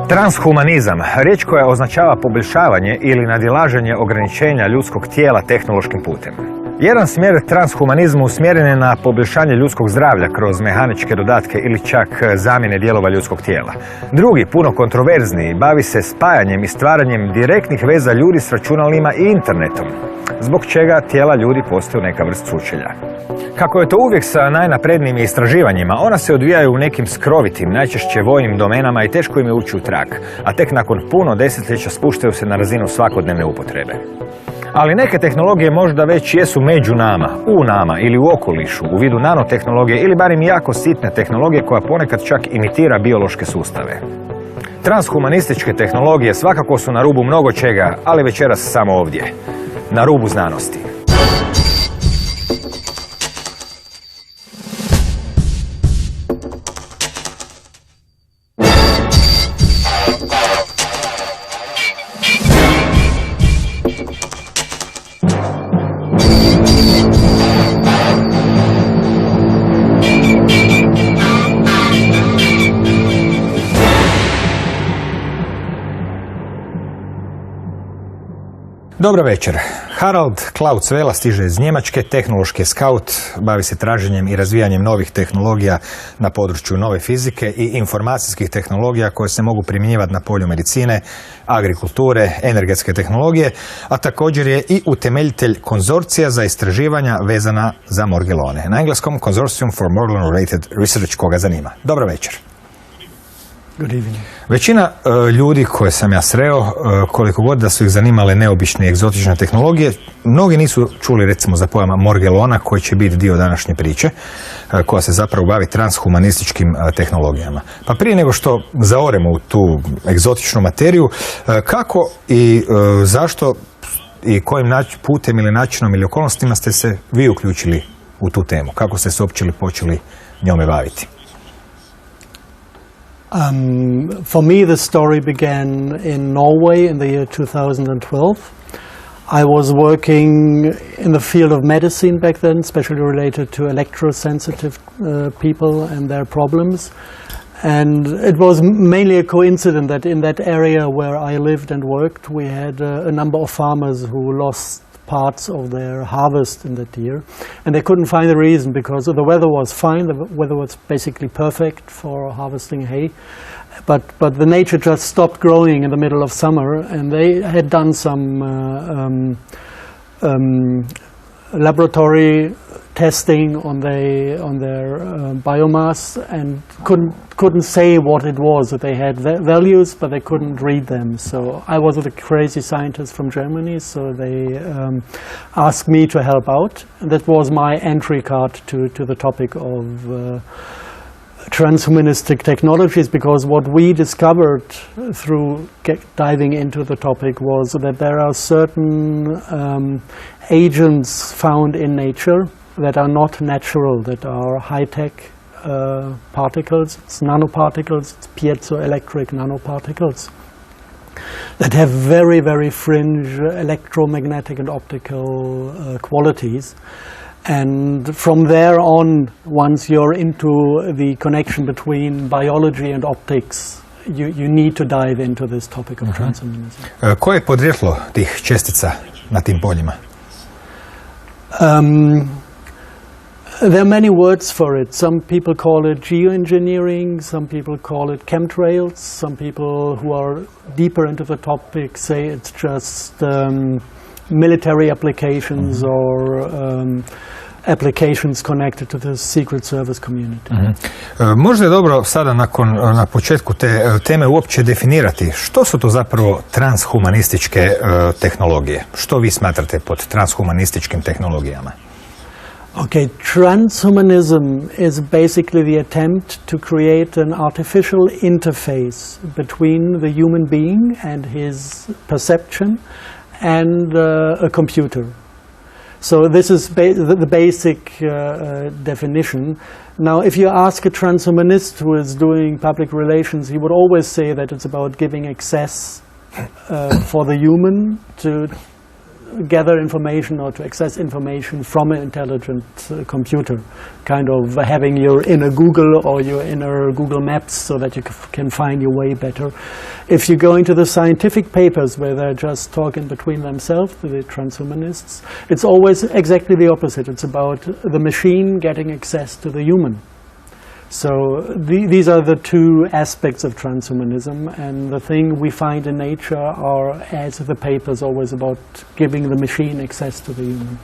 Transhumanizam, riječ koja označava poboljšavanje ili nadilaženje ograničenja ljudskog tijela tehnološkim putem. Jedan smjer transhumanizmu usmjeren je na poboljšanje ljudskog zdravlja kroz mehaničke dodatke ili čak zamjene dijelova ljudskog tijela. Drugi, puno kontroverzniji, bavi se spajanjem i stvaranjem direktnih veza ljudi s računalima i internetom, zbog čega tijela ljudi postaju neka vrst sučelja. Kako je to uvijek sa najnaprednijim istraživanjima, ona se odvijaju u nekim skrovitim, najčešće vojnim domenama i teško im je ući u trag, a tek nakon puno desetljeća spuštaju se na razinu svakodnevne upotrebe. Ali neke tehnologije možda već jesu među nama, u nama ili u okolišu, u vidu nanotehnologije ili barem jako sitne tehnologije koja ponekad čak imitira biološke sustave. Transhumanističke tehnologije svakako su na rubu mnogo čega, ali večeras samo ovdje, na rubu znanosti. Dobro večer. Harald Klaus Vela stiže iz Njemačke, tehnološki skaut, bavi se traženjem i razvijanjem novih tehnologija na području nove fizike i informacijskih tehnologija koje se mogu primjenjivati na polju medicine, agrikulture, energetske tehnologije, a također je i utemeljitelj konzorcija za istraživanja vezana za morgelone. Na engleskom Consortium for Morgellon-Related Research, koga zanima. Dobro večer. Good evening. Većina ljudi koje sam ja sreo, koliko god da su ih zanimale neobične i egzotične tehnologije, mnogi nisu čuli recimo za pojama morgelona koji će biti dio današnje priče, koja se zapravo bavi transhumanističkim tehnologijama. Pa prije nego što zaoremo u tu egzotičnu materiju, kako i zašto i kojim putem ili načinom ili okolnostima ste se vi uključili u tu temu? Kako ste se uopće počeli njome baviti? For me, the story began in Norway in the year 2012. I was working in the field of medicine back then, especially related to electrosensitive people and their problems. And it was mainly a coincidence that in that area where I lived and worked, we had a number of farmers who lost parts of their harvest in that year, and they couldn't find the reason because the weather was fine. The weather was basically perfect for harvesting hay, but the nature just stopped growing in the middle of summer, and they had done some laboratory testing on their biomass and couldn't say what it was. That they had values, but they couldn't read them. So I was a crazy scientist from Germany, so they asked me to help out, and that was my entry card to the topic of transhumanistic technologies, because what we discovered through diving into the topic was that there are certain agents found in nature that are not natural, that are high-tech particles, it's nanoparticles, it's piezoelectric nanoparticles that have very, very fringe electromagnetic and optical qualities. And from there on, once you're into the connection between biology and optics, you need to dive into this topic of transhumanism. Koje je podrijetlo tih čestica na tim poljima? There are many words for it. Some people call it geoengineering, some people call it chemtrails, some people who are deeper into the topic say it's just military applications or applications connected to the secret service community. Možda je dobro sada na početku te teme uopće definirati što su to zapravo transhumanističke tehnologije. Što vi smatrate pod transhumanističkim tehnologijama? Okay, transhumanism is basically the attempt to create an artificial interface between the human being and his perception and a computer. So this is the basic definition. Now, if you ask a transhumanist who is doing public relations, he would always say that it's about giving access for the human to gather information or to access information from an intelligent computer, kind of having your inner Google or your inner Google Maps so that you can find your way better. If you go into the scientific papers where they're just talking between themselves, the transhumanists, it's always exactly the opposite. It's about the machine getting access to the human. So these are the two aspects of transhumanism, and the thing we find in nature are, as the papers, always about giving the machine access to the human.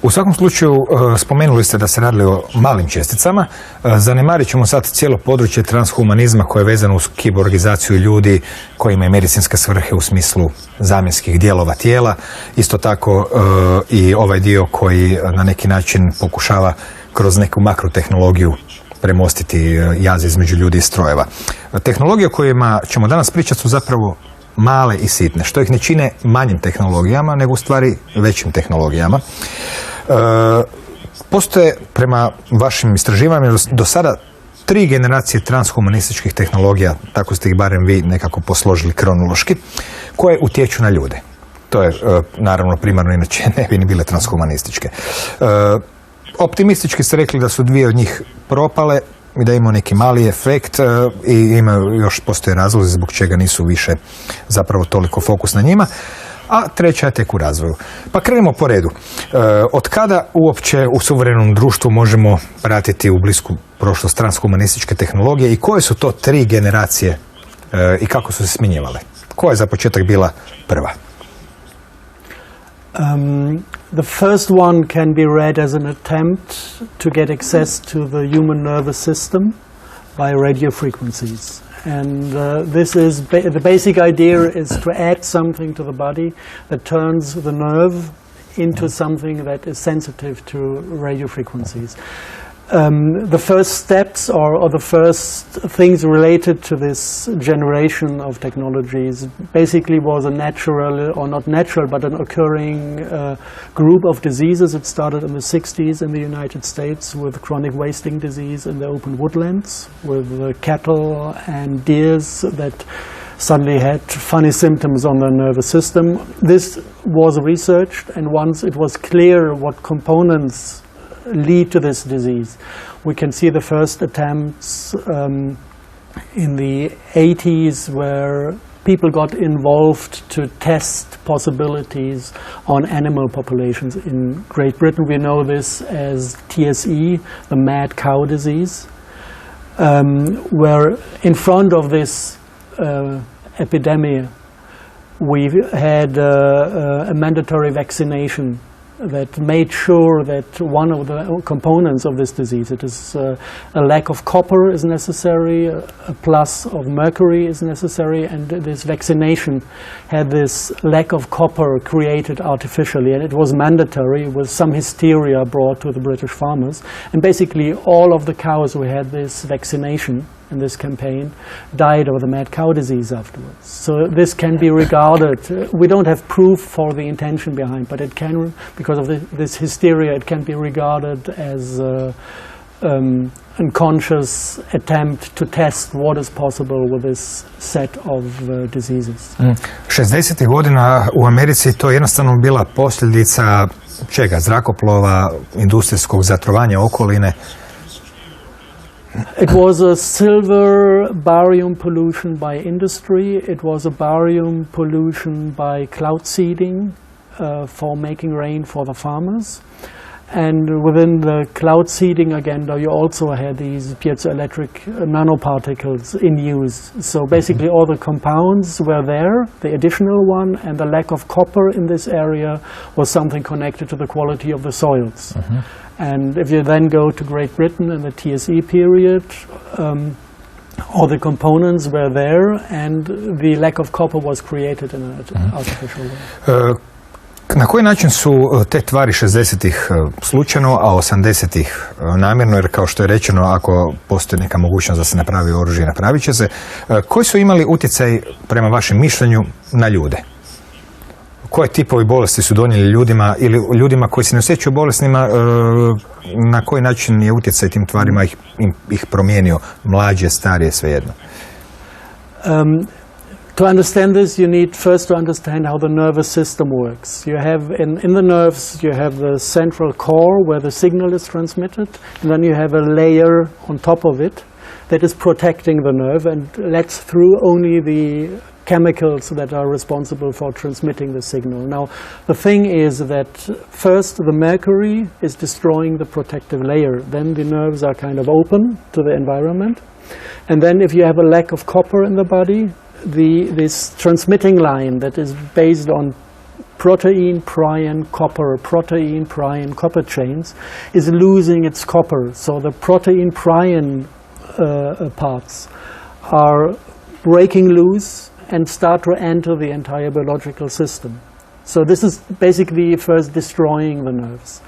U svakom slučaju, spomenuli ste da se radili o malim česticama. Zanemarit ćemo sad cijelo područje transhumanizma koje je vezano uz kiborgizaciju ljudi koji imaju medicinske svrhe u smislu zamjenskih dijelova tijela. Isto tako i ovaj dio koji na neki način pokušava kroz neku makrotehnologiju premostiti jaz između ljudi i strojeva. Tehnologije o kojima ćemo danas pričati su zapravo male i sitne, što ih ne čine manjim tehnologijama, nego u stvari većim tehnologijama. Postoje, prema vašim istraživanjima, do sada 3 generacije transhumanističkih tehnologija, tako ste ih barem vi nekako posložili kronološki, koje utječu na ljude. To je, naravno, primarno, inače ne bi ni bile transhumanističke. Optimistički ste rekli da su 2 od njih propale i da imaju neki mali efekt i još postoje razlozi zbog čega nisu više zapravo toliko fokus na njima, a 3. je tek u razvoju. Pa krenemo po redu. Od kada uopće u suvremenom društvu možemo pratiti u blisku prošlost transhumanističke tehnologije i koje su to 3 generacije i kako su se smjenjivale? Koja je za početak bila prva? The first one can be read as an attempt to get access to the human nervous system by radio frequencies. And this is the basic idea is to add something to the body that turns the nerve into something that is sensitive to radio frequencies. The first steps or the first things related to this generation of technologies basically was a natural, or not natural, but an occurring group of diseases. It started in the 60s in the United States with chronic wasting disease in the open woodlands, with cattle and deers that suddenly had funny symptoms on their nervous system. This was researched, and once it was clear what components lead to this disease, we can see the first attempts in the 80s where people got involved to test possibilities on animal populations. In Great Britain we know this as TSE, the mad cow disease, where in front of this epidemic we had a mandatory vaccination that made sure that one of the components of this disease, it is a lack of copper is necessary, a plus of mercury is necessary, and this vaccination had this lack of copper created artificially, and it was mandatory with some hysteria brought to the British farmers. And basically all of the cows who had this vaccination in this campaign died of the mad cow disease afterwards. So this can be regarded, we don't have proof for the intention behind, but it can, because of this hysteria, it can be regarded as an unconscious attempt to test what is possible with this set of diseases. 60. godina u Americi to je jednostavno bila posljedica čega? Zrakoplova, industrijskog zatrovanja okoline. It was a silver barium pollution by industry. It was a barium pollution by cloud seeding for making rain for the farmers. And within the cloud seeding agenda, you also had these piezoelectric nanoparticles in use. So basically all the compounds were there, the additional one, and the lack of copper in this area was something connected to the quality of the soils. And if you then go to Great Britain in the TSE period, all the components were there and the lack of copper was created in an artificial way. Na koji način su te tvari 60-ih slučajno, a 80-ih namjerno, jer kao što je rečeno, ako postoji neka mogućnost da se napravi oružje, napravit će se, koji su imali utjecaj, prema vašem mišljenju, na ljude? Koje tipovi bolesti su donijeli ljudima ili ljudima koji se ne osjećaju bolesnima, na koji način je utjecaj tim tvarima ih promijenio, mlađe, starije, svejedno? To understand this, you need first to understand how the nervous system works. You have in the nerves, you have the central core where the signal is transmitted, and then you have a layer on top of it that is protecting the nerve and lets through only the chemicals that are responsible for transmitting the signal. Now, the thing is that first the mercury is destroying the protective layer. Then the nerves are kind of open to the environment. And then if you have a lack of copper in the body, this transmitting line that is based on protein, prion, copper chains is losing its copper. So the protein, prion parts are breaking loose and start to enter the entire biological system. So this is basically first destroying the nerves.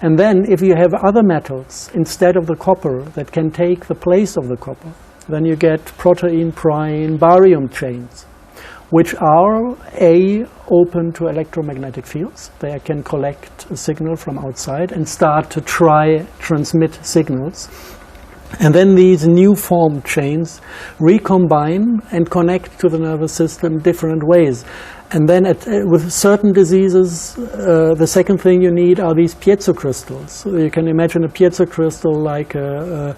And then if you have other metals instead of the copper that can take the place of the copper, then you get protein, prion, barium chains, which are open to electromagnetic fields. They can collect a signal from outside and start to transmit signals. And then these new formed chains recombine and connect to the nervous system different ways. And then with certain diseases, the second thing you need are these piezo crystals. So you can imagine a piezo crystal like a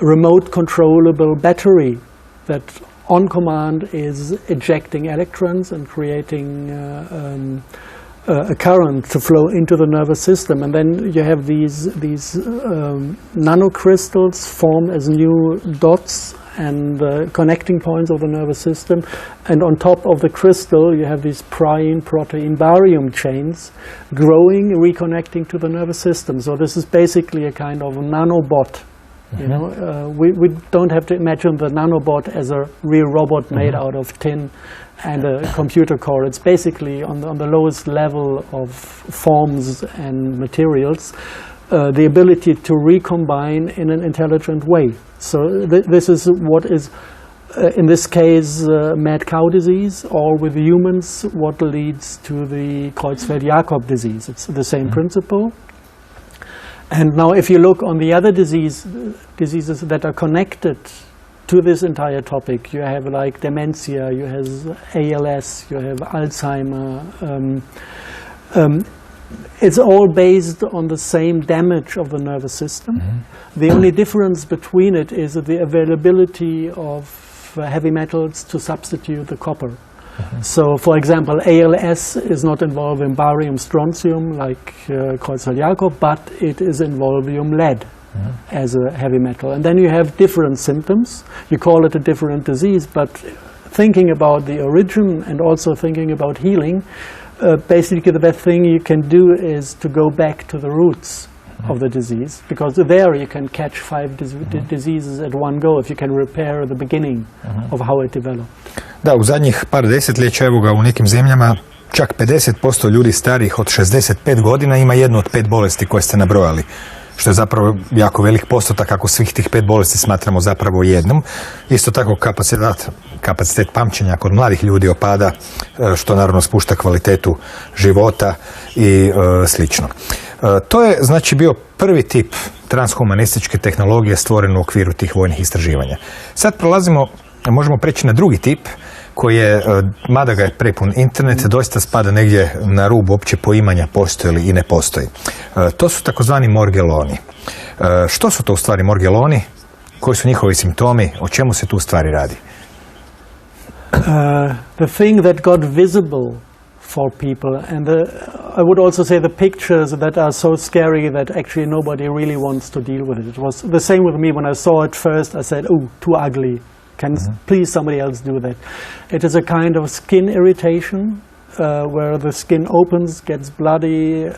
remote controllable battery that on command is ejecting electrons and creating a current to flow into the nervous system. And then you have these nanocrystals form as new dots and connecting points of the nervous system. And on top of the crystal you have these prion, protein, barium chains growing, reconnecting to the nervous system. So this is basically a kind of nanobot. You know, we don't have to imagine the nanobot as a real robot made out of tin and a computer core. It's basically on the lowest level of forms and materials, the ability to recombine in an intelligent way. So this is what is, in this case, mad cow disease, or with humans, what leads to the Creutzfeldt-Jakob disease. It's the same principle. And now if you look on the other diseases that are connected to this entire topic, you have like dementia, you have ALS, you have Alzheimer. It's all based on the same damage of the nervous system. The only difference between it is the availability of heavy metals to substitute the copper. So, for example, ALS is not involving barium strontium like Creutzfeldt-Jakob, but it is involving lead as a heavy metal. And then you have different symptoms. You call it a different disease, but thinking about the origin and also thinking about healing, basically the best thing you can do is to go back to the roots of the disease, because there you can catch 5 diseases at one go if you can repair the beginning of how it developed. Da, u zadnjih par desetljeća, evo ga, u nekim zemljama čak 50% ljudi starijih od 65 godina ima jednu od 5 bolesti koje ste nabrojali, što je zapravo jako velik postotak ako svih tih 5 bolesti smatramo zapravo jednom. Isto tako kapacitet pamćenja kod mladih ljudi opada, što naravno spušta kvalitetu života i slično. To je znači bio prvi tip transhumanističke tehnologije stvoren u okviru tih vojnih istraživanja. Sad možemo preći na drugi tip koji je, mada ga je prepun internet, doista spada negdje na rub opće poimanja postoji li i ne postoji. To su takozvani morgeloni. Što su to u stvari morgeloni? Koji su njihovi simptomi? O čemu se tu u stvari radi? The thing that got visible for people, and I would also say the pictures that are so scary that actually nobody really wants to deal with it. It was the same with me when I saw it first. I said, "Oh, too ugly. Can please somebody else do that?" It is a kind of skin irritation where the skin opens, gets bloody,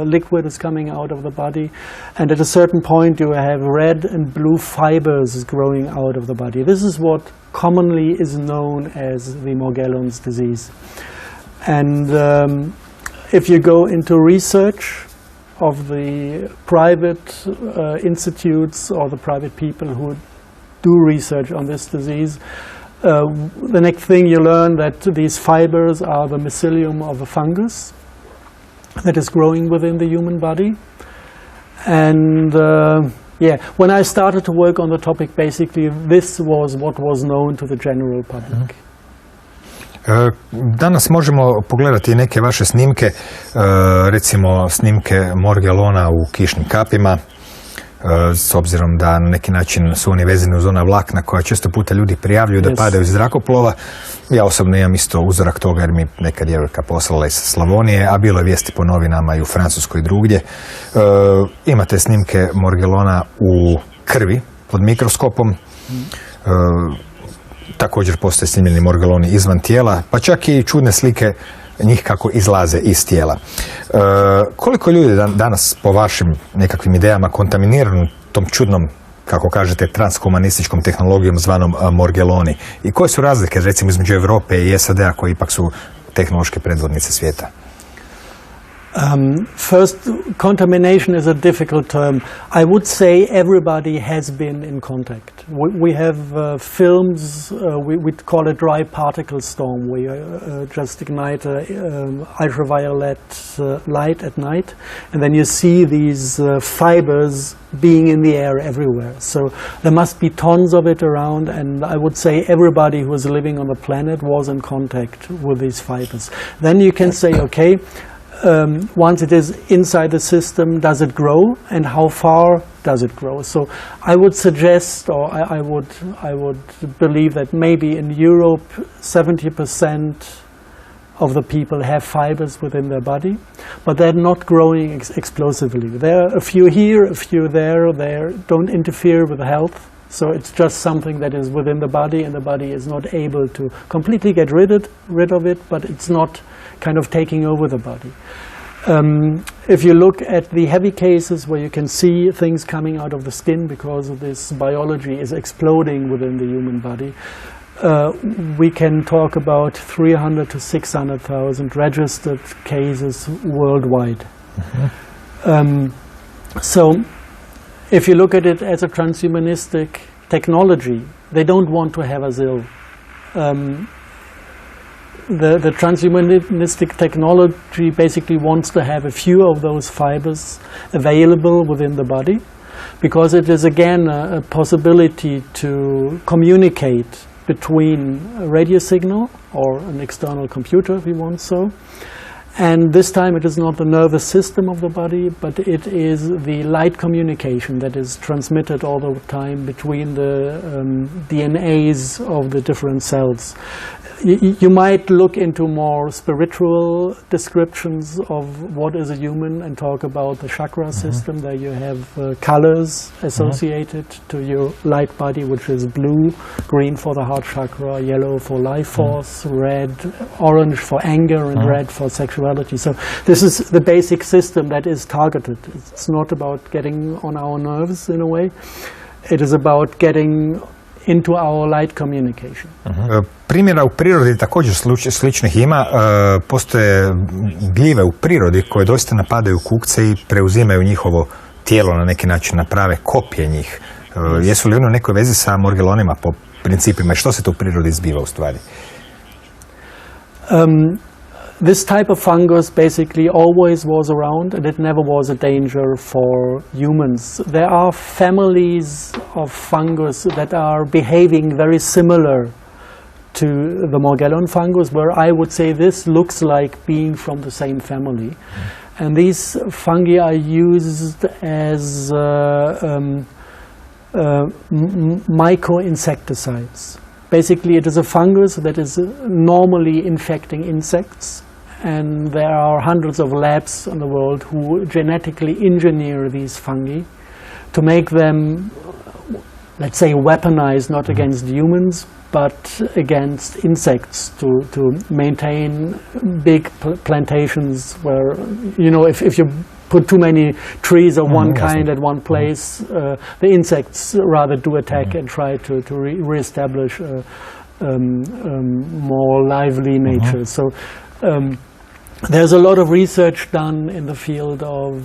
liquid is coming out of the body, and at a certain point you have red and blue fibers growing out of the body. This is what commonly is known as the Morgellons disease. And if you go into research of the private institutes or the private people who do research on this disease, the next thing you learn that these fibers are the mycelium of a fungus that is growing within the human body. And when I started to work on the topic, basically this was what was known to the general public. Danas možemo pogledati neke vaše snimke, recimo snimke morgelona u kišnim kapima, s obzirom da na neki način su oni vezani uz ona vlakna koja često puta ljudi prijavljuju da padaju iz zrakoplova. Ja osobno imam isto uzorak toga jer mi neka djevojka poslala iz Slavonije, a bilo je vijesti po novinama i u Francuskoj i drugdje. Imate snimke morgelona u krvi pod mikroskopom. Također postoje snimljeni morgeloni izvan tijela, pa čak i čudne slike njih kako izlaze iz tijela. Koliko ljudi danas po vašim nekakvim idejama kontaminirano tom čudnom, kako kažete, transhumanističkom tehnologijom zvanom morgeloni? I koje su razlike recimo između Europe i SAD-a koji ipak su tehnološke predvodnice svijeta? First, contamination is a difficult term. I would say everybody has been in contact. We have films, we call it dry particle storm, where you just ignite ultraviolet light at night, and then you see these fibers being in the air everywhere. So there must be tons of it around, and I would say everybody who is living on the planet was in contact with these fibers. Then you can say, okay, once it is inside the system, does it grow, and how far does it grow? So I would suggest, or I would believe that maybe in Europe 70% of the people have fibers within their body, but they're not growing explosively. There are a few here, a few there. They don't interfere with health. So it's just something that is within the body, and the body is not able to completely get rid of it, but it's not kind of taking over the body. If you look at the heavy cases where you can see things coming out of the skin because of this biology is exploding within the human body, we can talk about 300 to 600,000 registered cases worldwide. Mm-hmm. So if you look at it as a transhumanistic technology, they don't want to have us ill. The transhumanistic technology basically wants to have a few of those fibers available within the body, because it is again a possibility to communicate between a radio signal or an external computer, if you want so. And this time it is not the nervous system of the body, but it is the light communication that is transmitted all the time between the DNAs of the different cells. You might look into more spiritual descriptions of what is a human and talk about the chakra system. There you have colors associated to your light body, which is blue, green for the heart chakra, yellow for life force, red, orange for anger, and red for sexuality. So this is the basic system that is targeted. It's not about getting on our nerves in a way. It is about getting into our light communication. Primjera u prirodi također sličnih ima. Postoje gljive u prirodi koje doista napadaju kukce i preuzimaju njihovo tijelo na neki način, naprave kopije njih. Jesu li oni u nekoj vezi sa morgelonima po principima i što se to u prirodi zbiva u stvari? This type of fungus basically always was around, and it never was a danger for humans. There are families of fungus that are behaving very similar to the Morgellon fungus, where I would say this looks like being from the same family. And these fungi are used as myco-insecticides. Basically, it is a fungus that is normally infecting insects, and there are hundreds of labs in the world who genetically engineer these fungi to make them, let's say, weaponized, not against humans, but against insects, to maintain big plantations where, you know, if you put too many trees of one kind at one place, the insects rather do attack and try to re-establish a more lively nature. So there's a lot of research done in the field of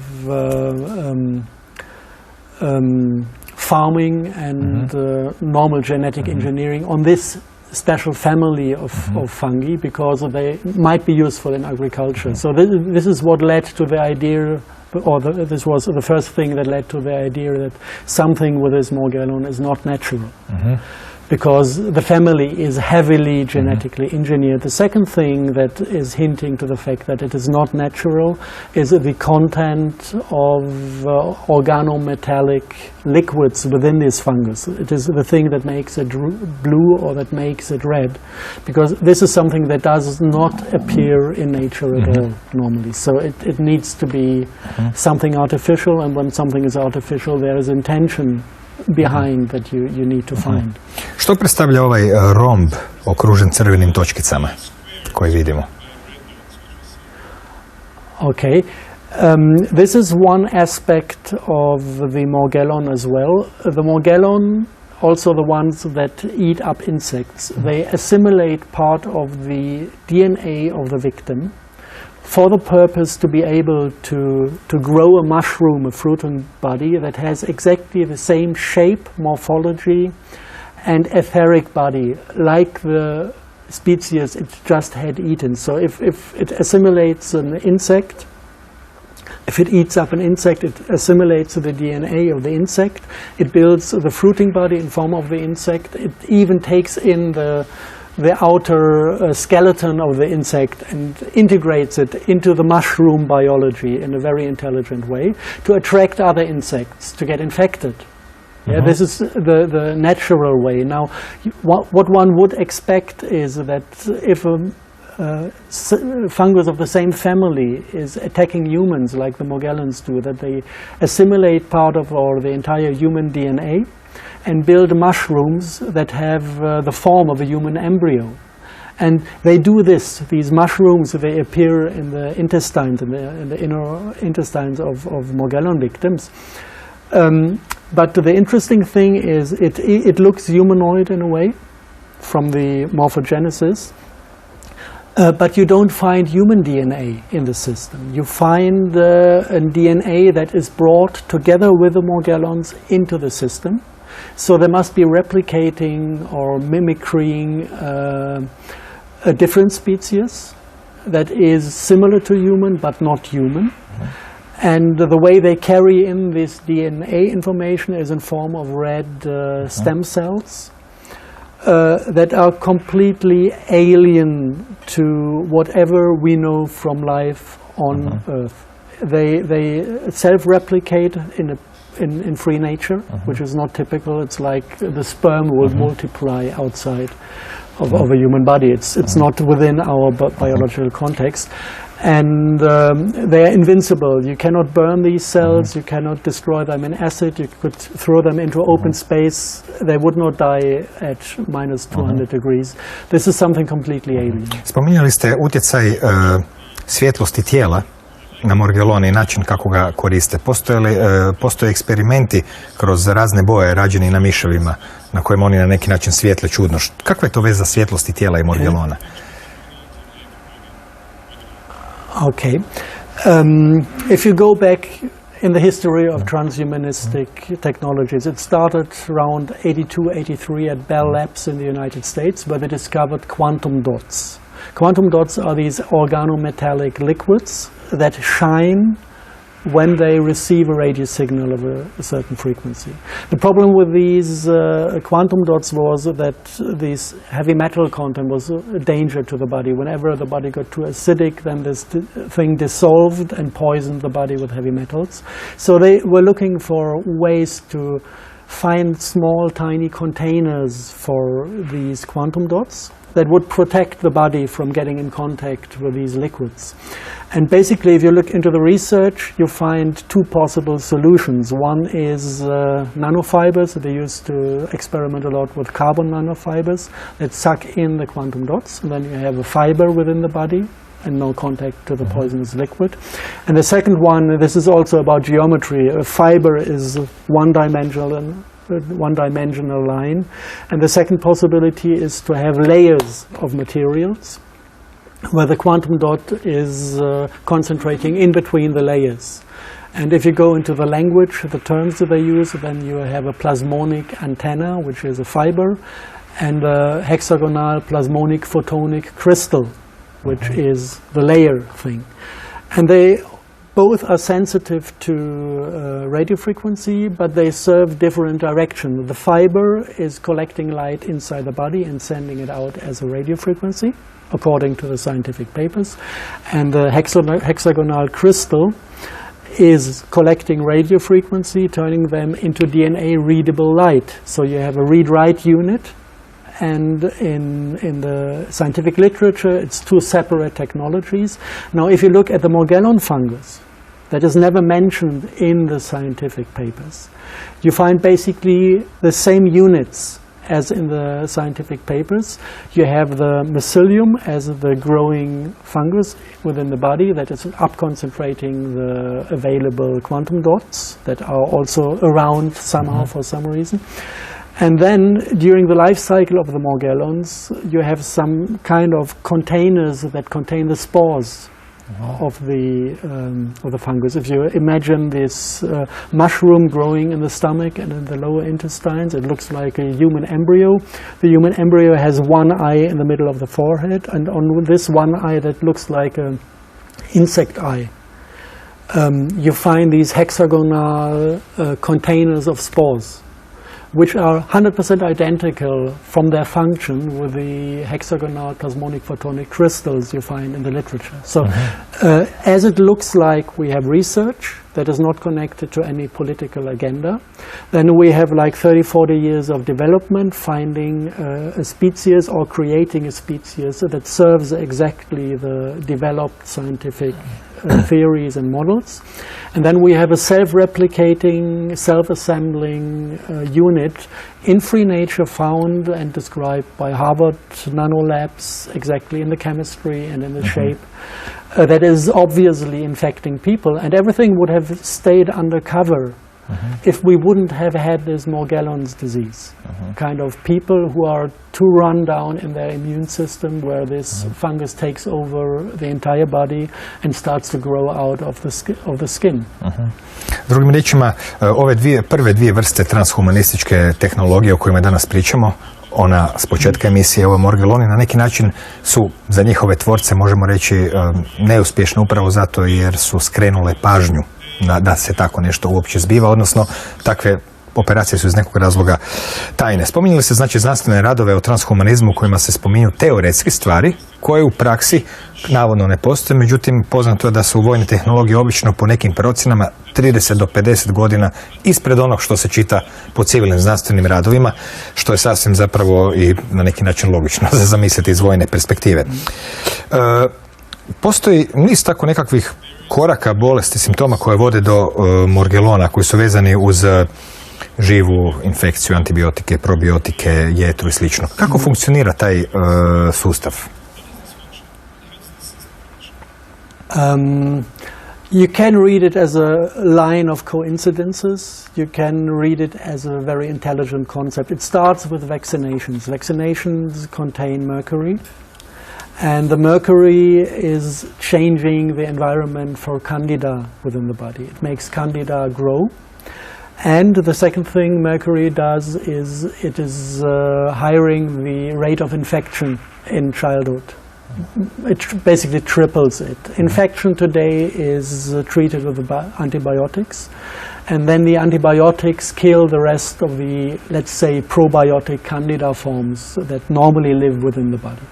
farming and normal genetic engineering on this special family of fungi, because they might be useful in agriculture. So this is what led to the idea, or this was the first thing that led to the idea that something with this Morgellon is not natural. because the family is heavily genetically engineered. The second thing that is hinting to the fact that it is not natural is the content of organometallic liquids within this fungus. It is the thing that makes it blue or that makes it red, because this is something that does not appear in nature at all normally. So it needs to be something artificial, and when something is artificial there is intention behind that you need to find. Što predstavlja ovaj romb okružen crvenim točkicama koji vidimo? Okay. This is one aspect of the morgellon as well. The morgellon, also the ones that eat up insects, they assimilate part of the DNA of the victim for the purpose to be able to grow a mushroom, a fruiting body that has exactly the same shape, morphology, and etheric body, like the species it just had eaten. So if it assimilates an insect, if it eats up an insect, it assimilates the DNA of the insect, it builds the fruiting body in form of the insect, it even takes in the outer skeleton of the insect and integrates it into the mushroom biology in a very intelligent way to attract other insects to get infected. Yeah, this is the natural way. Now, what one would expect is that if a fungus of the same family is attacking humans like the morgellons do, that they assimilate part of or the entire human DNA and build mushrooms that have the form of a human embryo. And they do this, these mushrooms, they appear in the intestines, in the inner intestines of morgellon victims. But the interesting thing is it looks humanoid in a way from the morphogenesis, but you don't find human DNA in the system. You find a DNA that is brought together with the morgellons into the system. So they must be replicating or mimicking a different species that is similar to human but not human. And the way they carry in this DNA information is in form of red stem cells that are completely alien to whatever we know from life on Earth. They self-replicate in free nature, which is not typical. It's like the sperm will multiply outside of a human body. It's not within our biological context. And they are invincible. You cannot burn these cells, you cannot destroy them in acid, you could throw them into open space, they would not die at minus 200 degrees. This is something completely alien. Spominjali ste utjecaj svjetlosti tijela na morgellone i način kako ga koriste. Postoje eksperimenti kroz razne boje rađeni na miševima na kojima oni na neki način svijetle čudno. Kakva je to veza svjetlosti tijela i morgellona? Okay. If you go back in the history of transhumanistic technologies, it started around 82, 83 at Bell Labs in the United States, where they discovered quantum dots. Quantum dots are these organometallic liquids that shine when they receive a radio signal of a certain frequency. The problem with these quantum dots was that this heavy metal content was a danger to the body. Whenever the body got too acidic, then this thing dissolved and poisoned the body with heavy metals. So they were looking for ways to find small, tiny containers for these quantum dots that would protect the body from getting in contact with these liquids. And basically, if you look into the research, you find two possible solutions. One is nanofibers. They used to experiment a lot with carbon nanofibers that suck in the quantum dots, and then you have a fiber within the body and no contact to the poisonous liquid. And the second one, this is also about geometry. A fiber is one-dimensional line, and the second possibility is to have layers of materials where the quantum dot is concentrating in between the layers. And if you go into the language, the terms that they use, then you have a plasmonic antenna, which is a fiber, and a hexagonal plasmonic photonic crystal, which is the layer thing. And both are sensitive to radio frequency, but they serve different directions. The fiber is collecting light inside the body and sending it out as a radio frequency, according to the scientific papers. And the hexagonal crystal is collecting radio frequency, turning them into DNA-readable light. So you have a read-write unit, and in the scientific literature, it's two separate technologies. Now, if you look at the Morgellon fungus, that is never mentioned in the scientific papers, you find basically the same units as in the scientific papers. You have the mycelium as the growing fungus within the body that is up-concentrating the available quantum dots that are also around somehow for some reason. And then, during the life cycle of the Morgellons, you have some kind of containers that contain the spores of the fungus. If you imagine this mushroom growing in the stomach and in the lower intestines, it looks like a human embryo. The human embryo has one eye in the middle of the forehead, and on this one eye that looks like an insect eye, you find these hexagonal containers of spores, which are 100% identical from their function with the hexagonal plasmonic photonic crystals you find in the literature. So as it looks like we have research that is not connected to any political agenda, then we have like 30-40 years of development, finding a species or creating a species that serves exactly the developed scientific theories and models. And then we have a self-replicating, self-assembling unit in free nature, found and described by Harvard nanolabs exactly in the chemistry and in the shape, that is obviously infecting people. And everything would have stayed undercover if we wouldn't have had this Morgellons disease. Kind of people who are too run down in their immune system, where this fungus takes over the entire body and starts to grow out of the skin. Drugim riječima, prve dvije vrste transhumanističke tehnologije o kojima danas pričamo, ona s početka emisije, ovo Morgelloni, na neki način su za njihove tvorce, možemo reći, neuspješne upravo zato jer su skrenule pažnju da se tako nešto uopće zbiva, odnosno takve operacije su iz nekog razloga tajne. Spominjali se znači znanstvene radove o transhumanizmu u kojima se spominju teoretske stvari koje u praksi navodno ne postoje, međutim poznato je da su vojne tehnologije obično po nekim procjenama 30 do 50 godina ispred onog što se čita po civilnim znanstvenim radovima, što je sasvim zapravo i na neki način logično za zamisliti iz vojne perspektive. Postoji niz tako nekakvih koraka, bolesti, simptoma koje vode do Morgellona, koji su vezani uz živu infekciju, antibiotike, probiotike, jetru i slično. Kako funkcionira taj sustav? You can read it as a line of coincidences. You can read it as a very intelligent concept. It starts with vaccinations. Vaccinations contain mercury, and the mercury is changing the environment for candida within the body. It makes candida grow. And the second thing mercury does is it is higher the rate of infection in childhood. It basically triples it. Infection today is treated with antibiotics, and then the antibiotics kill the rest of the, let's say, probiotic candida forms that normally live within the body.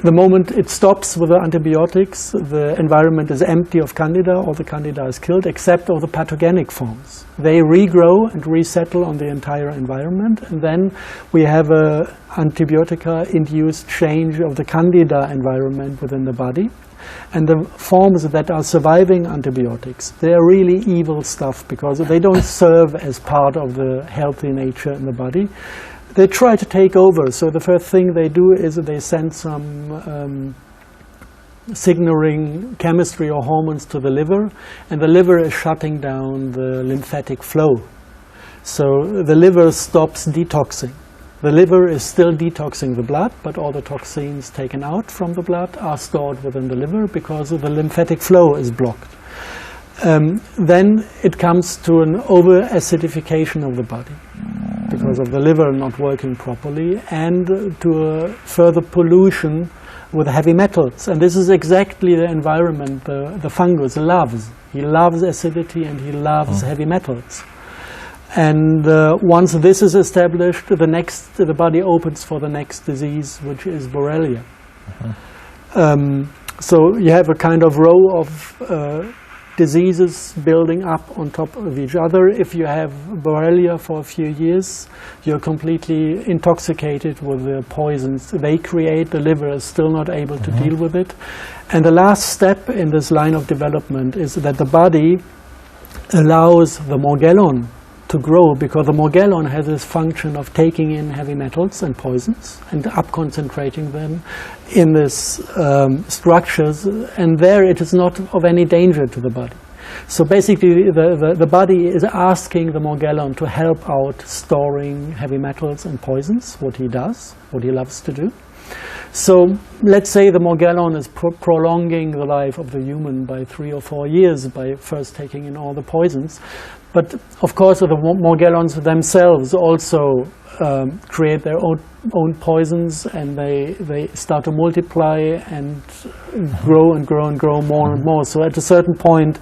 The moment it stops with the antibiotics, the environment is empty of candida, or the candida is killed, except of the pathogenic forms. They regrow and resettle on the entire environment, and then we have a antibiotica-induced change of the candida environment within the body. And the forms that are surviving antibiotics, they are really evil stuff because they don't serve as part of the healthy nature in the body. They try to take over. So the first thing they do is they send some signaling chemistry or hormones to the liver, and the liver is shutting down the lymphatic flow. So the liver stops detoxing. The liver is still detoxing the blood, but all the toxins taken out from the blood are stored within the liver because the lymphatic flow is blocked. Then it comes to an over-acidification of the body because of the liver not working properly, and to a further pollution with heavy metals. And this is exactly the environment the fungus loves. He loves acidity and he loves heavy metals. And once this is established, the body opens for the next disease, which is Borrelia. So you have a kind of row of diseases building up on top of each other. If you have Borrelia for a few years, you're completely intoxicated with the poisons they create. The liver is still not able to deal with it. And the last step in this line of development is that the body allows the morgellon to grow, because the morgellon has this function of taking in heavy metals and poisons and up-concentrating them in these structures, and there it is not of any danger to the body. So basically the body is asking the morgellon to help out storing heavy metals and poisons, what he does, what he loves to do. So let's say the morgellon is prolonging the life of the human by 3 or 4 years by first taking in all the poisons. But of course the morgellons themselves also create their own poisons, and they start to multiply and grow and grow and grow more and more. So at a certain point,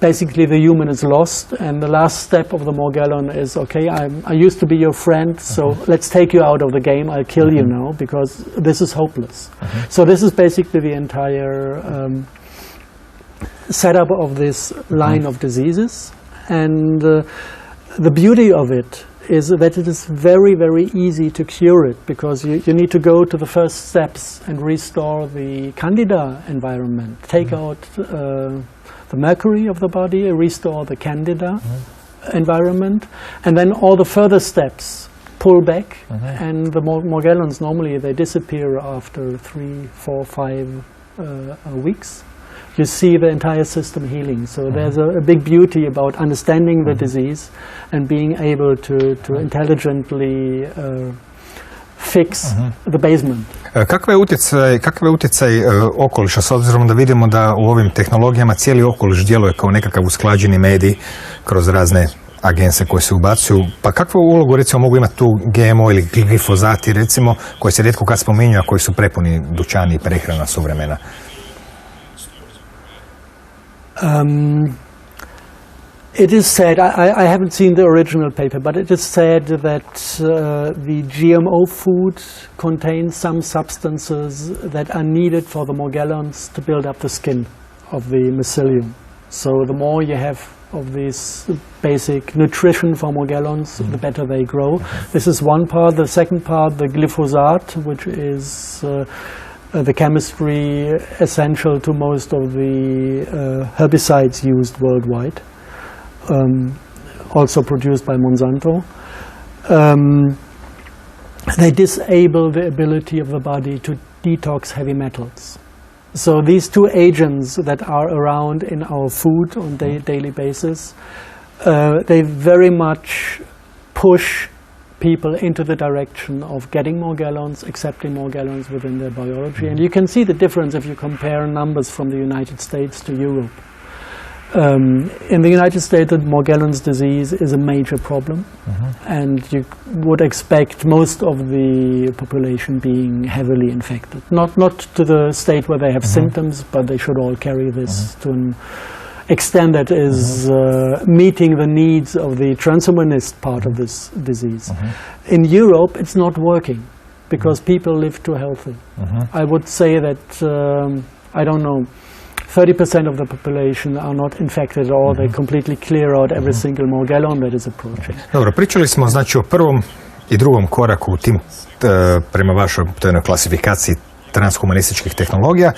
basically the human is lost, and the last step of the morgellon is, okay, I used to be your friend, so let's take you out of the game, I'll kill you now, because this is hopeless. So this is basically the entire setup of this line of diseases. And the beauty of it is that it is very, very easy to cure it, because you need to go to the first steps and restore the candida environment, take out the mercury of the body, restore the candida environment, and then all the further steps pull back, and the morgellons normally they disappear after 3, 4, 5 weeks. You see the entire system healing. So there's a big beauty about understanding the disease and being able to intelligently fix the basement. Kakav je utjecaj okoliša, s obzirom da vidimo da u ovim tehnologijama cijeli okoliš djeluje kao nekakav usklađeni medij kroz razne agense koje se ubacuju, pa kakvu ulogu recimo mogu imati tu GMO ili glifozati recimo, koji se rijetko kad spominju, a koji su prepuni dućani i prehrana suvremena? It is said, I haven't seen the original paper, but it is said that the GMO food contains some substances that are needed for the morgellons to build up the skin of the mycelium. So the more you have of this basic nutrition for morgellons, the better they grow. This is one part. The second part, the glyphosate, which is the chemistry essential to most of the herbicides used worldwide, also produced by Monsanto. They disable the ability of the body to detox heavy metals. So these two agents that are around in our food on a daily basis, they very much push people into the direction of getting morgellons, accepting morgellons within their biology. And you can see the difference if you compare numbers from the United States to Europe. In the United States, the Morgellons disease is a major problem, and you would expect most of the population being heavily infected. Not to the state where they have symptoms, but they should all carry this to an extent that is meeting the needs of the transhumanist part of this disease. In Europe, it's not working because people live too healthy. I would say that, I don't know, 30% of the population are not infected at all. They completely clear out every single morgellon that is approaching. Dobro, pričali smo znači o prvom i drugom koraku u tim, prema vašoj toj klasifikaciji transhumanističkih tehnologija,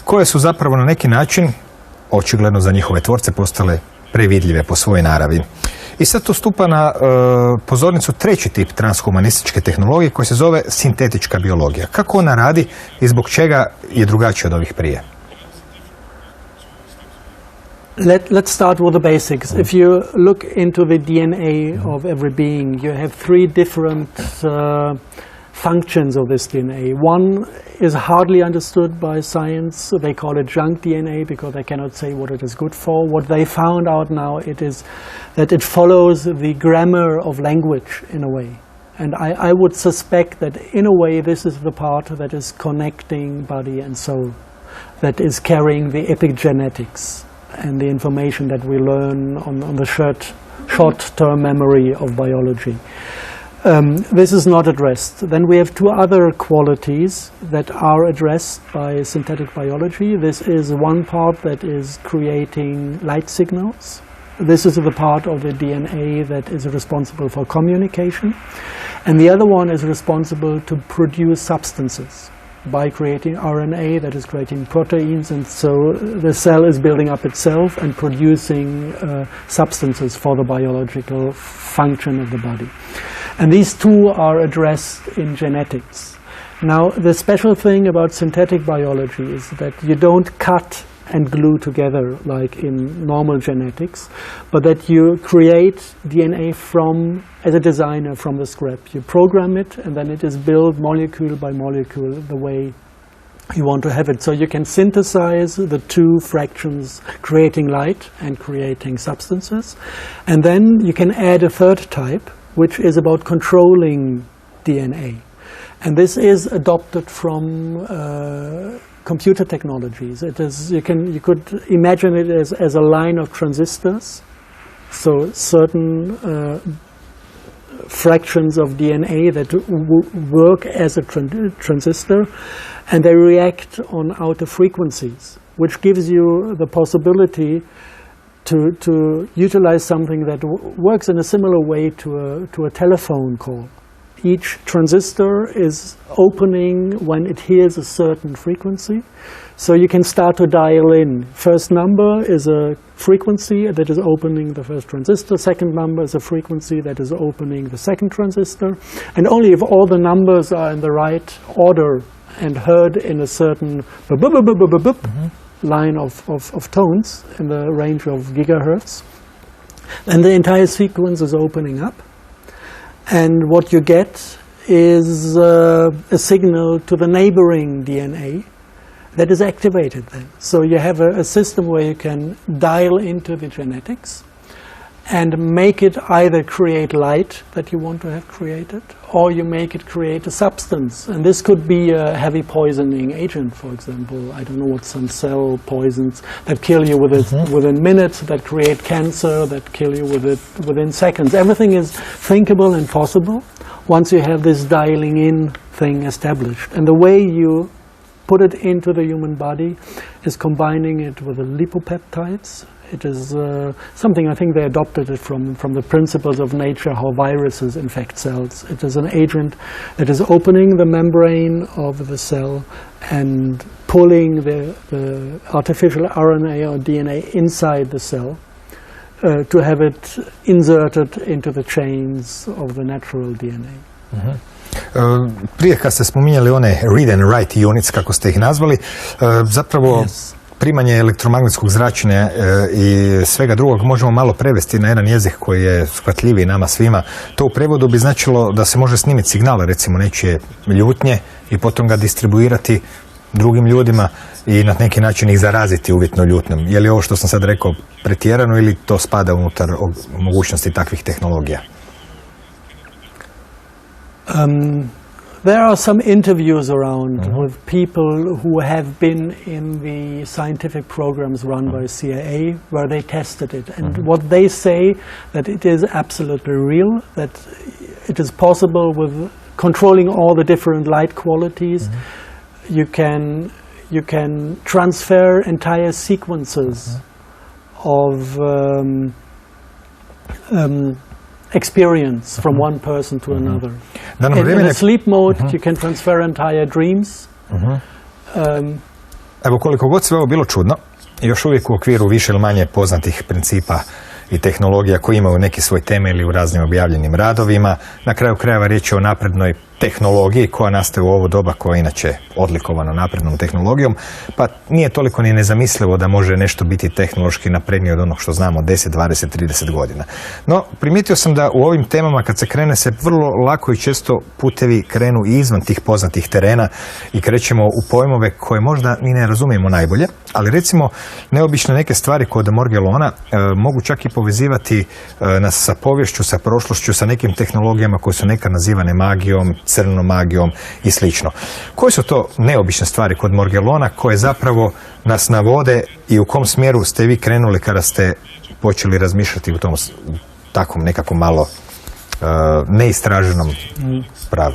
koje su zapravo na neki način, očigledno za njihove tvorce, postale previdljive po svojoj naravi. I sad tu stupa na pozornicu treći tip transhumanističke tehnologije koji se zove sintetička biologija. Kako ona radi i zbog čega je drugačija od ovih prije? Let's start with the basics. If you look into the DNA of every being, you have three different functions of this DNA. One is hardly understood by science. They call it junk DNA because they cannot say what it is good for. What they found out now it is that it follows the grammar of language in a way. And I would suspect that in a way this is the part that is connecting body and soul, that is carrying the epigenetics and the information that we learn on the short-term memory of biology. This is not addressed. Then we have two other qualities that are addressed by synthetic biology. This is one part that is creating light signals. This is the part of the DNA that is responsible for communication. And the other one is responsible to produce substances by creating RNA that is creating proteins, and so the cell is building up itself and producing substances for the biological function of the body. And these two are addressed in genetics. Now, the special thing about synthetic biology is that you don't cut and glue together like in normal genetics, but that you create DNA from, as a designer, from the scrap. You program it and then it is built molecule by molecule the way you want to have it. So you can synthesize the two fractions, creating light and creating substances. And then you can add a third type, which is about controlling DNA. And this is adopted from computer technologies. It is, you could imagine it as a line of transistors. So certain fractions of DNA that work as a transistor, and they react on outer frequencies, which gives you the possibility to utilize something that works in a similar way to a telephone call. Each transistor is opening when it hears a certain frequency. So you can start to dial in. First number is a frequency that is opening the first transistor. Second number is a frequency that is opening the second transistor. And only if all the numbers are in the right order and heard in a certain line of tones in the range of gigahertz, then the entire sequence is opening up. And what you get is a signal to the neighboring DNA that is activated then. So you have a system where you can dial into the genetics and make it either create light that you want to have created, or you make it create a substance. And this could be a heavy poisoning agent, for example. I don't know what, some cell poisons that kill you within minutes, that create cancer, that kill you within seconds. Everything is thinkable and possible once you have this dialing in thing established. And the way you put it into the human body is combining it with the lipopeptides. It is something, I think they adopted it from the principles of nature, how viruses infect cells. It is an agent that is opening the membrane of the cell and pulling the artificial RNA or DNA inside the cell to have it inserted into the chains of the natural DNA. Prije kad ste spominjali one read and write units, kako ste ih nazvali, zapravo primanje elektromagnetskog zračenja i svega drugog možemo malo prevesti na jedan jezik koji je shvatljiviji nama svima. To u prevodu bi značilo da se može snimiti signale, recimo nečije ljutnje, i potom ga distribuirati drugim ljudima i na neki način ih zaraziti uvjetno ljutnjom. Je li ovo što sam sad rekao pretjerano ili to spada unutar mogućnosti takvih tehnologija? There are some interviews around with people who have been in the scientific programs run by CIA where they tested it. And what they say, that it is absolutely real, that it is possible with controlling all the different light qualities. You can transfer entire sequences of experience from one person to another. In a sleep mode you can transfer entire dreams. Evo, koliko god sve ovo bilo čudno, još uvijek u okviru više ili manje poznatih principa i tehnologija koji imaju neki svoj temelj u raznim objavljenim radovima. Na kraju krajeva riječ je o naprednoj tehnologiji koja nastaje u ovo doba, koja je inače odlikovano naprednom tehnologijom, pa nije toliko ni nezamislivo da može nešto biti tehnološki naprednije od onog što znamo 10, 20, 30 godina. No, primijetio sam da u ovim temama kad se krene se vrlo lako i često putevi krenu i izvan tih poznatih terena i krećemo u pojmove koje možda ni ne razumijemo najbolje, ali recimo neobične neke stvari kod Morgelona mogu čak i povezivati nas sa poviješću, sa prošlošću, sa nekim tehnologijama koje su nekad nazivane magijom, crnom magijom i slično. Koje su to neobične stvari kod Morgellona koje zapravo nas navode i u kom smjeru ste vi krenuli kada ste počeli razmišljati u tom takvom nekako malo neistraženom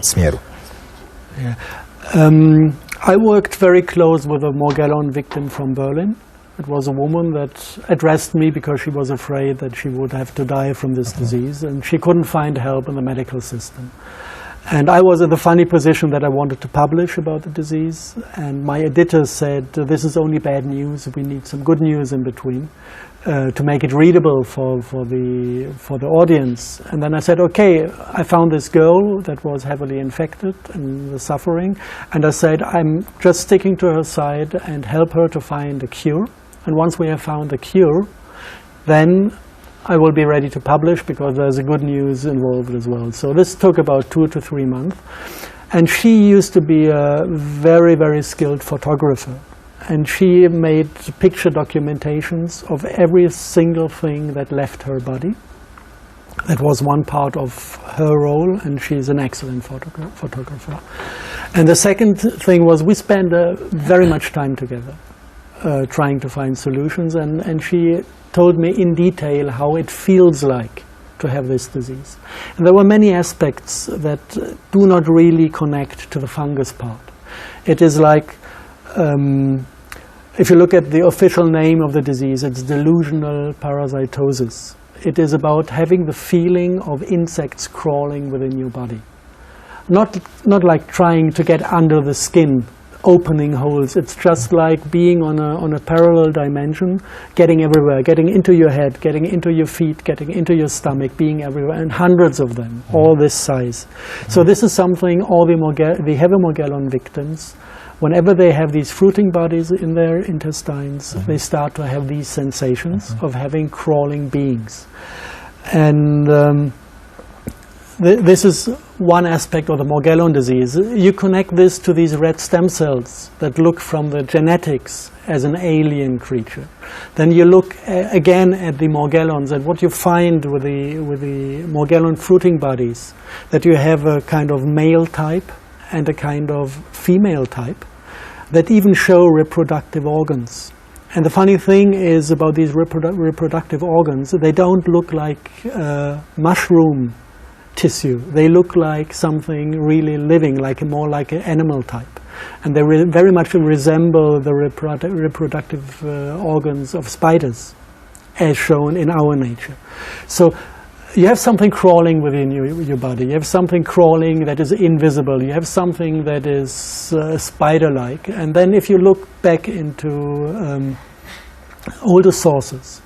smjeru? I worked very close with a Morgellon victim from Berlin. It was a woman that addressed me because she was afraid that she would have to die from this disease, and she couldn't find help in the medical system. And I was in the funny position that I wanted to publish about the disease, and my editor said, this is only bad news, we need some good news in between to make it readable for the audience. And then I said, okay, I found this girl that was heavily infected and was suffering, and I said, I'm just sticking to her side and help her to find a cure. And once we have found a cure, then I will be ready to publish because there's a good news involved as well. So this took about 2 to 3 months. And she used to be a very, very skilled photographer. And she made picture documentations of every single thing that left her body. That was one part of her role, and she's an excellent photographer. And the second thing was we spent very much time together trying to find solutions, and she told me in detail how it feels like to have this disease. And there were many aspects that do not really connect to the fungus part. It is like, if you look at the official name of the disease, it's delusional parasitosis. It is about having the feeling of insects crawling within your body. Not like trying to get under the skin, opening holes. It's just like being on a parallel dimension, getting everywhere, getting into your head, getting into your feet, getting into your stomach, being everywhere, and hundreds of them, all this size. So this is something all the heavy Morgellon victims, whenever they have these fruiting bodies in their intestines, they start to have these sensations of having crawling beings. And this is one aspect of the Morgellon disease. You connect this to these red stem cells that look from the genetics as an alien creature. Then you look again at the Morgellons, and what you find with the Morgellon fruiting bodies, that you have a kind of male type and a kind of female type that even show reproductive organs. And the funny thing is about these reproductive organs, they don't look like mushroom tissue. They look like something really living, more like an animal type. And they very much resemble the reproductive organs of spiders, as shown in our nature. So you have something crawling within your body. You have something crawling that is invisible. You have something that is spider-like. And then if you look back into older sources,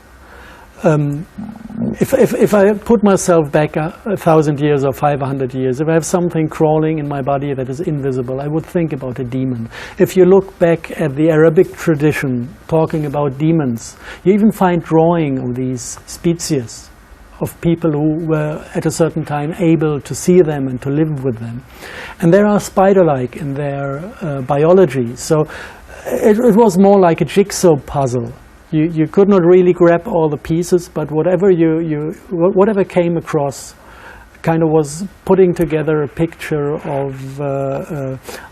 if I put myself back 1,000 years or 500 years, if I have something crawling in my body that is invisible, I would think about a demon. If you look back at the Arabic tradition talking about demons, you even find drawing of these species of people who were at a certain time able to see them and to live with them. And they are spider-like in their biology. So it was more like a jigsaw puzzle. You could not really grab all the pieces, but whatever came across kind of was putting together a picture of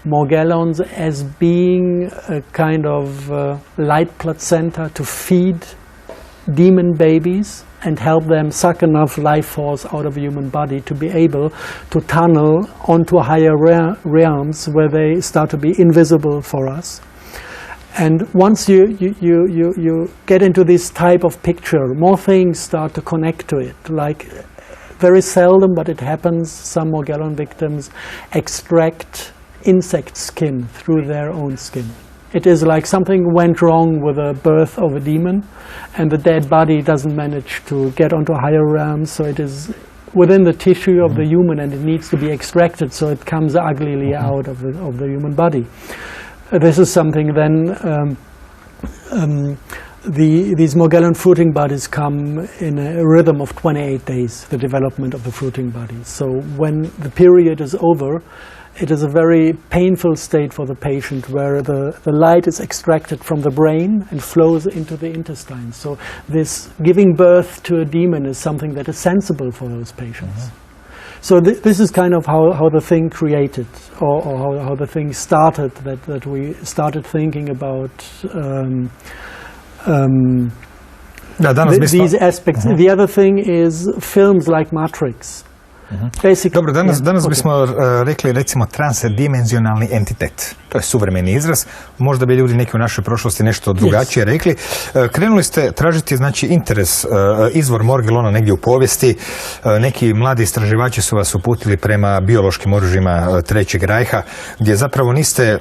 Morgellons as being a kind of light placenta to feed demon babies and help them suck enough life force out of a human body to be able to tunnel onto higher realms where they start to be invisible for us. And once you get into this type of picture, more things start to connect to it. Like, very seldom, but it happens, some Morgellon victims extract insect skin through their own skin. It is like something went wrong with the birth of a demon, and the dead body doesn't manage to get onto higher realms, so it is within the tissue of the human, and it needs to be extracted, so it comes uglily out of the human body. This is something then, these Morgellon fruiting bodies come in a rhythm of 28 days, the development of the fruiting bodies. So when the period is over, it is a very painful state for the patient where the light is extracted from the brain and flows into the intestines. So this giving birth to a demon is something that is sensible for those patients. So this is kind of how the thing created, or how the thing started, that we started thinking about these aspects. The other thing is films like Matrix. Dobro, danas bismo rekli recimo transdimenzionalni entitet. To je suvremeni izraz. Možda bi ljudi neki u našoj prošlosti nešto drugačije rekli. Krenuli ste tražiti znači interes, izvor Morgellona negdje u povijesti. Neki mladi istraživači su vas uputili prema biološkim oružjima Trećeg rajha, gdje zapravo niste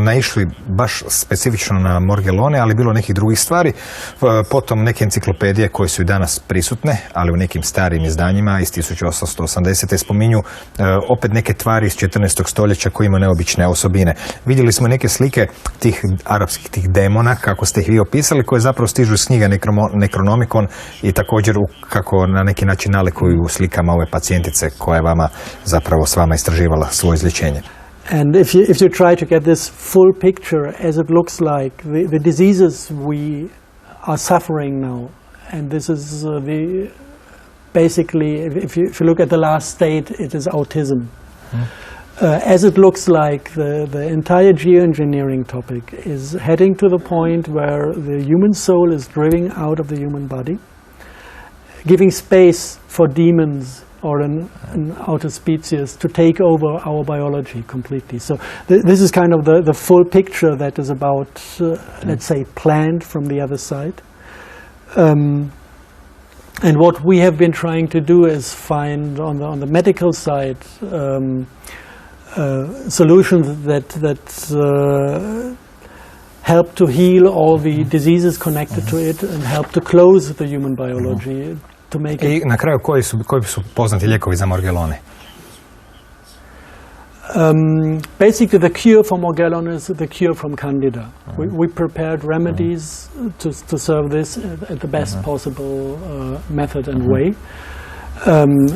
naišli baš specifično na Morgellone, ali bilo nekih drugih stvari. Potom neke enciklopedije koje su i danas prisutne, ali u nekim starijim izdanjima iz 1880. spominju opet neke tvari iz 14. stoljeća koji imaju neobične osobine. Vidjeli smo neke slike tih arapskih tih demona, kako ste ih vi opisali, koje zapravo stižu iz knjiga Necronomicon i također kako na neki način nalikuju slikama ove pacijentice koja je vama zapravo s vama istraživala svoje izlječenje. And if you try to get this full picture as it looks like the diseases we are suffering now, and this is basically, if you look at the last state, it is autism. As it looks like, the entire geoengineering topic is heading to the point where the human soul is driven out of the human body, giving space for demons or an outer species to take over our biology completely. So this is kind of the full picture that is about, let's say, planned from the other side. And what we have been trying to do is find on the medical side solutions that help to heal all the diseases connected to it and help to close the human biology to make it. I na kraju koji su poznati lijekovi za Morgellone? Basically, the cure for Morgellon is the cure from Candida. We prepared remedies to serve this at the best possible method and way.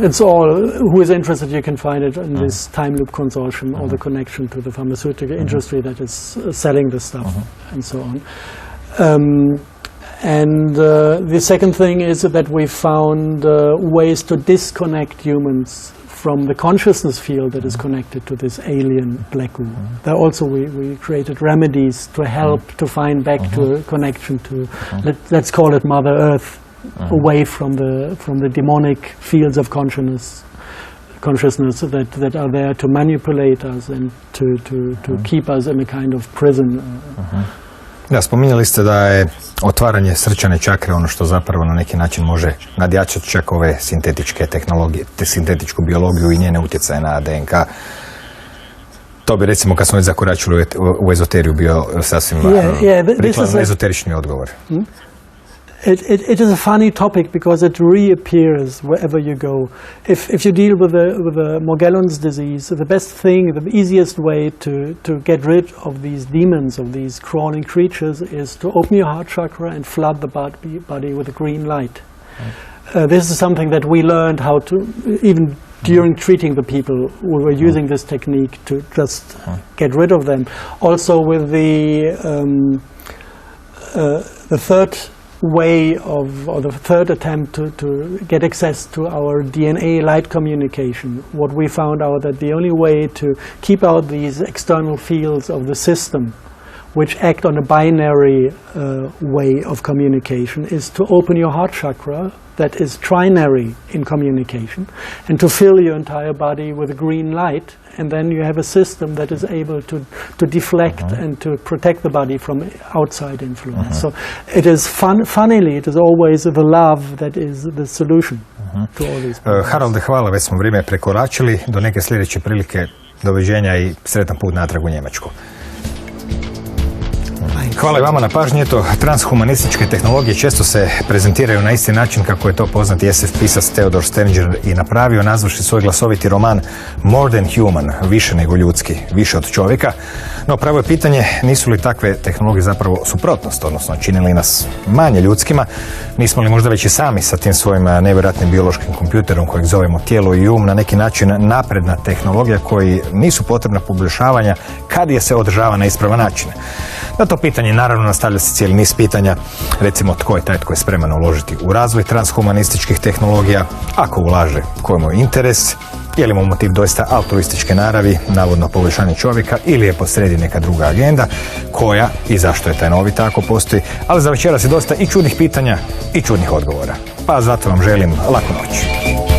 It's all, who is interested, you can find it in this time loop consortium or the connection to the pharmaceutical industry that is selling the stuff and so on. And the second thing is that we found ways to disconnect humans from the consciousness field that is connected to this alien black goo. There also we created remedies to help to find back to a connection to, let's call it Mother Earth, away from the demonic fields of consciousness that are there to manipulate us and to keep us in a kind of prison. Da, spominjali ste da je otvaranje srčane čakre ono što zapravo na neki način može nadjačati čak ove sintetičke tehnologije, te sintetičku biologiju i njene utjecaje na DNK. To bi recimo kad smo već zakoračili u ezoteriju bio sasvim prikladno ezoterični odgovor. It is a funny topic because it reappears wherever you go. If you deal with the Morgellons disease, the best thing, the easiest way to get rid of these demons, of these crawling creatures, is to open your heart chakra and flood the body with a green light. This is something that we learned how to, even during treating the people, we were using this technique to just get rid of them. Also with the third way or the third attempt to get access to our DNA light communication, what we found out that the only way to keep out these external fields of the system which act on a binary way of communication is to open your heart chakra that is trinary in communication and to fill your entire body with a green light, and then you have a system that is able to deflect and to protect the body from outside influence. So it is funnily, it is always the love that is the solution to all these problems. Haralde, hvala, već smo vrijeme prekoračili. Do neke sljedeće prilike, doviđenja i sretan put natrag u Njemačku. Hvala i vama na pažnji. Eto, transhumanističke tehnologije često se prezentiraju na isti način kako je to poznati SF pisac Theodor Stelzinger i napravio, nazvaši svoj glasoviti roman More than human, više nego ljudski, više od čovjeka. No pravo je pitanje, nisu li takve tehnologije zapravo suprotnost, odnosno čine li nas manje ljudskima? Nismo li možda već i sami sa tim svojim nevjerojatnim biološkim kompjuterom kojeg zovemo tijelo i um na neki način napredna tehnologija koji nisu potrebna poboljšavanja kad je se održava na ispravan način? Na to pitanje naravno nastavlja se cijeli niz pitanja, recimo tko je taj tko je spreman uložiti u razvoj transhumanističkih tehnologija, ako ulaže, koji mu je interes, je li mu motiv doista altruističke naravi, navodno poboljšanje čovjeka, ili je posrijedi neka druga agenda, koja i zašto je tajnovita ako postoji, ali za večeras je dosta i čudnih pitanja i čudnih odgovora. Pa zato vam želim laku noć.